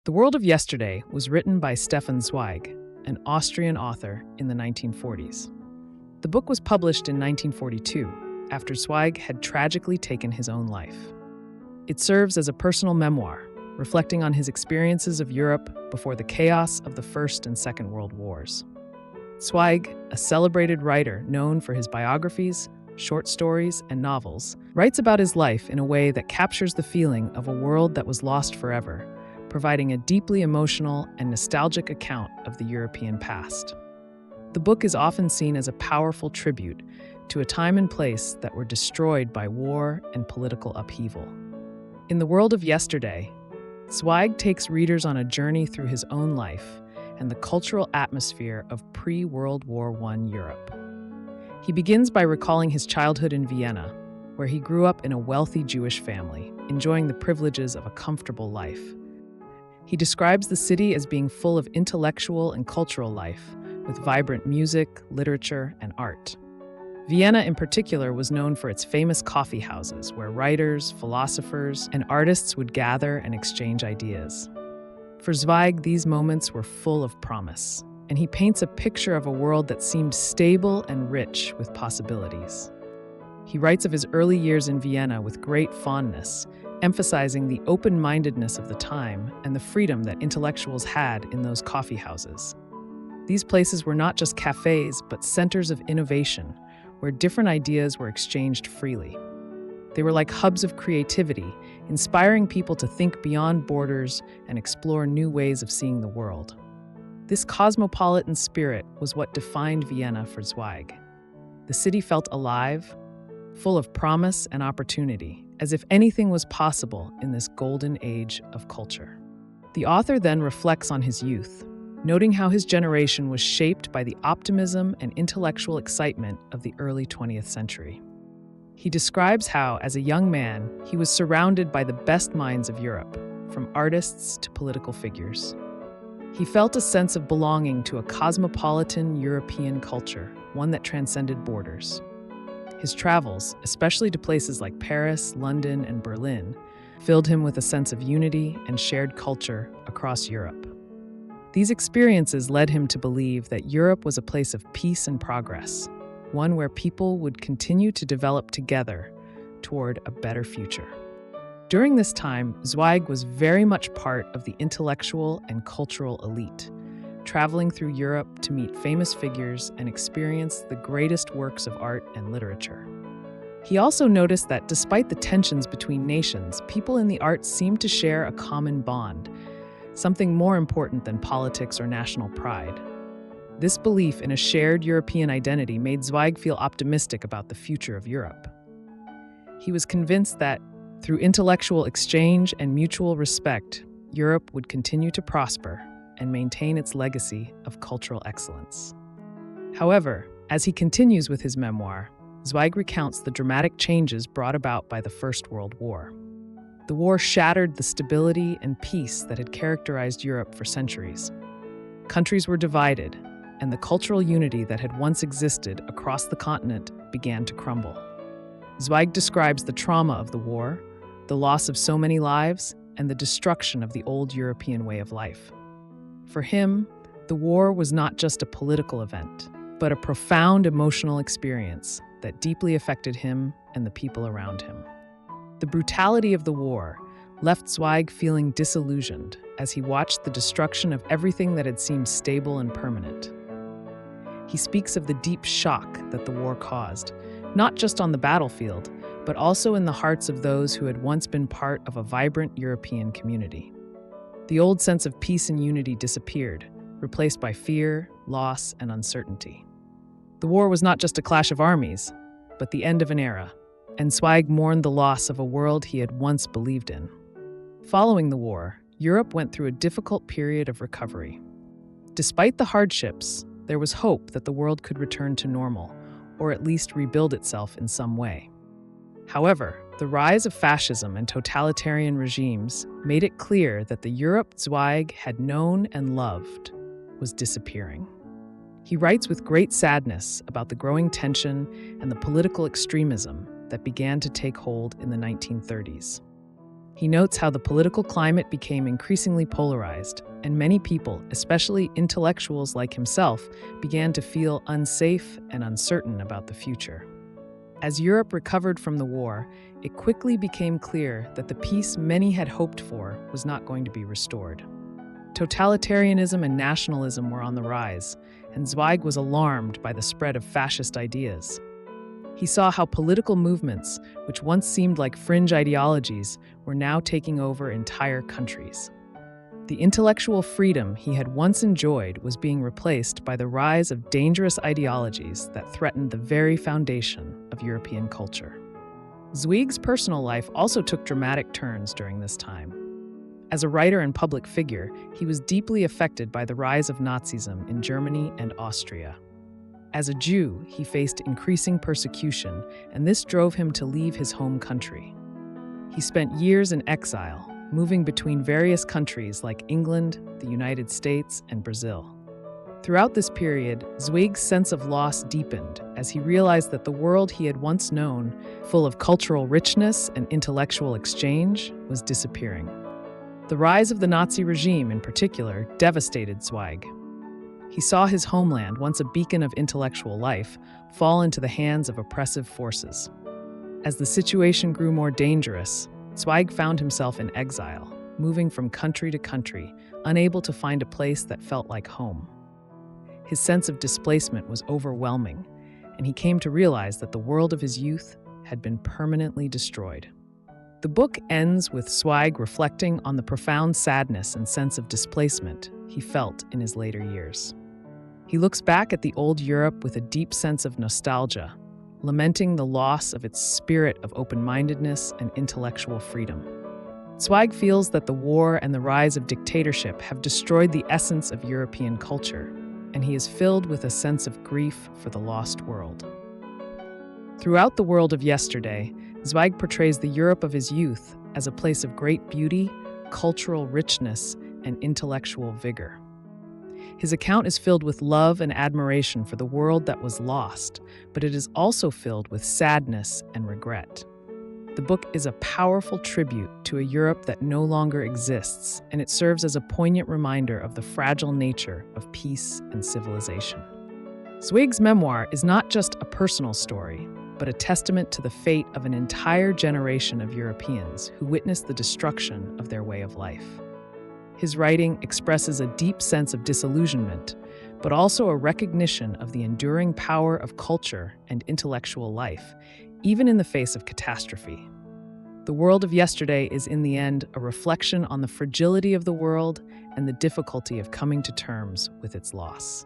The World of Yesterday was written by Stefan Zweig, an Austrian author in the 1940s. The book was published in 1942, after Zweig had tragically taken his own life. It serves as a personal memoir, reflecting on his experiences of Europe before the chaos of the First and Second World Wars. Zweig, a celebrated writer known for his biographies, short stories, and novels, writes about his life in a way that captures the feeling of a world that was lost forever, providing a deeply emotional and nostalgic account of the European past. The book is often seen as a powerful tribute to a time and place that were destroyed by war and political upheaval. In The World of Yesterday, Zweig takes readers on a journey through his own life and the cultural atmosphere of pre-World War I Europe. He begins by recalling his childhood in Vienna, where he grew up in a wealthy Jewish family, enjoying the privileges of a comfortable life. He describes the city as being full of intellectual and cultural life, with vibrant music, literature, and art. Vienna in particular was known for its famous coffee houses, where writers, philosophers, and artists would gather and exchange ideas. For Zweig, these moments were full of promise, and he paints a picture of a world that seemed stable and rich with possibilities. He writes of his early years in Vienna with great fondness, emphasizing the open-mindedness of the time and the freedom that intellectuals had in those coffee houses. These places were not just cafes, but centers of innovation, where different ideas were exchanged freely. They were like hubs of creativity, inspiring people to think beyond borders and explore new ways of seeing the world. This cosmopolitan spirit was what defined Vienna for Zweig. The city felt alive, full of promise and opportunity, as if anything was possible in this golden age of culture. The author then reflects on his youth, noting how his generation was shaped by the optimism and intellectual excitement of the early 20th century. He describes how, as a young man, he was surrounded by the best minds of Europe, from artists to political figures. He felt a sense of belonging to a cosmopolitan European culture, one that transcended borders. His travels, especially to places like Paris, London, and Berlin, filled him with a sense of unity and shared culture across Europe. These experiences led him to believe that Europe was a place of peace and progress, one where people would continue to develop together toward a better future. During this time, Zweig was very much part of the intellectual and cultural elite, traveling through Europe to meet famous figures and experience the greatest works of art and literature. He also noticed that despite the tensions between nations, people in the arts seemed to share a common bond, something more important than politics or national pride. This belief in a shared European identity made Zweig feel optimistic about the future of Europe. He was convinced that, through intellectual exchange and mutual respect, Europe would continue to prosper and maintain its legacy of cultural excellence. However, as he continues with his memoir, Zweig recounts the dramatic changes brought about by the First World War. The war shattered the stability and peace that had characterized Europe for centuries. Countries were divided, and the cultural unity that had once existed across the continent began to crumble. Zweig describes the trauma of the war, the loss of so many lives, and the destruction of the old European way of life. For him, the war was not just a political event, but a profound emotional experience that deeply affected him and the people around him. The brutality of the war left Zweig feeling disillusioned as he watched the destruction of everything that had seemed stable and permanent. He speaks of the deep shock that the war caused, not just on the battlefield, but also in the hearts of those who had once been part of a vibrant European community. The old sense of peace and unity disappeared, replaced by fear, loss, and uncertainty. The war was not just a clash of armies, but the end of an era, and Zweig mourned the loss of a world he had once believed in. Following the war, Europe went through a difficult period of recovery. Despite the hardships, there was hope that the world could return to normal, or at least rebuild itself in some way. However, the rise of fascism and totalitarian regimes made it clear that the Europe Zweig had known and loved was disappearing. He writes with great sadness about the growing tension and the political extremism that began to take hold in the 1930s. He notes how the political climate became increasingly polarized, and many people, especially intellectuals like himself, began to feel unsafe and uncertain about the future. As Europe recovered from the war, it quickly became clear that the peace many had hoped for was not going to be restored. Totalitarianism and nationalism were on the rise, and Zweig was alarmed by the spread of fascist ideas. He saw how political movements, which once seemed like fringe ideologies, were now taking over entire countries. The intellectual freedom he had once enjoyed was being replaced by the rise of dangerous ideologies that threatened the very foundation of European culture. Zweig's personal life also took dramatic turns during this time. As a writer and public figure, he was deeply affected by the rise of Nazism in Germany and Austria. As a Jew, he faced increasing persecution, and this drove him to leave his home country. He spent years in exile, moving between various countries like England, the United States, and Brazil. Throughout this period, Zweig's sense of loss deepened as he realized that the world he had once known, full of cultural richness and intellectual exchange, was disappearing. The rise of the Nazi regime, in particular, devastated Zweig. He saw his homeland, once a beacon of intellectual life, fall into the hands of oppressive forces. As the situation grew more dangerous, Zweig found himself in exile, moving from country to country, unable to find a place that felt like home. His sense of displacement was overwhelming, and he came to realize that the world of his youth had been permanently destroyed. The book ends with Zweig reflecting on the profound sadness and sense of displacement he felt in his later years. He looks back at the old Europe with a deep sense of nostalgia, lamenting the loss of its spirit of open-mindedness and intellectual freedom. Zweig feels that the war and the rise of dictatorship have destroyed the essence of European culture, and he is filled with a sense of grief for the lost world. Throughout the world of yesterday, Zweig portrays the Europe of his youth as a place of great beauty, cultural richness, and intellectual vigor. His account is filled with love and admiration for the world that was lost, but it is also filled with sadness and regret. The book is a powerful tribute to a Europe that no longer exists, and it serves as a poignant reminder of the fragile nature of peace and civilization. Zweig's memoir is not just a personal story, but a testament to the fate of an entire generation of Europeans who witnessed the destruction of their way of life. His writing expresses a deep sense of disillusionment, but also a recognition of the enduring power of culture and intellectual life, even in the face of catastrophe. The world of yesterday is, in the end, a reflection on the fragility of the world and the difficulty of coming to terms with its loss.